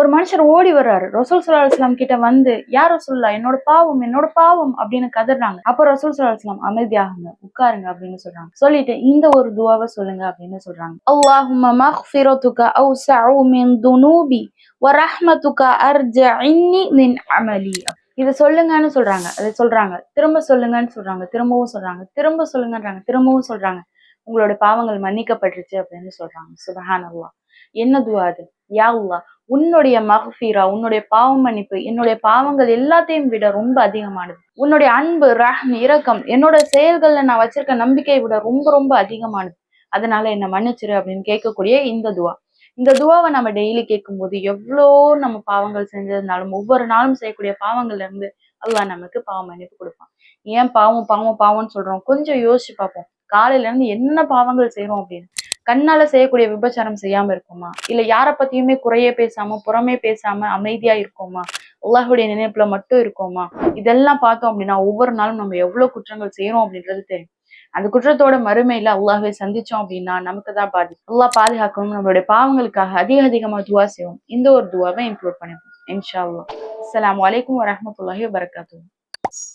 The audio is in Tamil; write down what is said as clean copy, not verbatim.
ஒரு மனுஷர் ஓடி வர்றாரு. ரசூல் ஸல்லல்லாஹு அலைஹி வஸல்லம் கிட்ட வந்து, யா ரசூலல்லாஹ் என்னோட பாவம் அப்படின்னு கதறாங்க. அப்ப ரசூல் ஸல்லல்லாஹு அலைஹி வஸல்லம் அமைதியாகுங்க, உட்காருங்க அப்படின்னு சொல்றாங்க. சொல்லிட்டு இந்த ஒரு துஆவ சொல்லுங்க அப்படின்னு சொல்றாங்க. அல்லாஹும்ம மக்ஃபிரத்துக அவ்ஸஅு மின் துனூபி வ ரஹ்மத்துக அர்ஜஇன்னி மின் அமலி. இத சொல்லுங்கன்னு சொல்றாங்க. அத சொல்றாங்க. திரும்ப சொல்லுங்கன்னு சொல்றாங்க. திரும்பவும் சொல்றாங்க. திரும்ப சொல்லுங்கன்றாங்க. திரும்பவும் சொல்றாங்க. உங்களோட பாவங்கள் மன்னிக்கப்பட்டுருச்சு அப்படின்னு சொல்றாங்க. சுப்ஹானல்லாஹ். என்ன துஆ அது? யா அல்லாஹ், உன்னுடைய மக்ஃபிரா, உன்னுடைய பாவ மன்னிப்பு என்னுடைய பாவங்கள் எல்லாத்தையும் விட ரொம்ப அதிகமானது. உன்னுடைய அன்பு, இரக்கம் என்னோட செயல்கள்ல நான் வச்சிருக்க நம்பிக்கையை விட ரொம்ப ரொம்ப அதிகமானது. அதனால என்ன மன்னிச்சிரு அப்படின்னு கேட்கக்கூடிய இந்த துஆ. இந்த துஆவ நம்ம டெய்லி கேட்கும்போது எவ்வளோ நம்ம பாவங்கள் செஞ்சிருந்தாலும் ஒவ்வொரு நாளும் செய்யக்கூடிய பாவங்கள்ல இருந்து அல்லாஹ் நமக்கு பாவ மன்னிப்பு கொடுப்பான். ஏன் பாவம் பாவம் பாவம்னு சொல்றோம்? கொஞ்சம் யோசிச்சு பார்ப்போம். காலையில இருந்து என்ன பாவங்கள் செய்றோம் அப்படின்னு. கண்ணால செய்யக்கூடிய விபச்சாரம் செய்யாம இருக்கோமா? இல்ல யார பத்தியுமே குறையே பேசாம, புறமே பேசாம அமைதியா இருக்கோமா? அல்லாஹ்வுடைய நினைப்புல மட்டும் இருக்கோமா? இதெல்லாம் பார்த்தோம் அப்படின்னா, ஒவ்வொரு நாளும் நம்ம எவ்வளவு குற்றங்கள் செய்றோம் அப்படின்றது தெரியும். அந்த குற்றத்தோட மறுமையில அல்லாஹ்வை சந்திச்சோம் அப்படின்னா, நமக்கு தான் பாதிப்பு. அல்லாஹ் பாதுகாக்கணும். நம்மளுடைய பாவங்களுக்காக அதிகமா துஆ செய்வோம். இந்த ஒரு துஆவ இன்க்ளூட் பண்ணிப்போம். இன்ஷா அல்லாஹ். அஸ்ஸலாமு அலைக்கும் வரஹ்மத்துல்லாஹி வபரகாத்துஹு.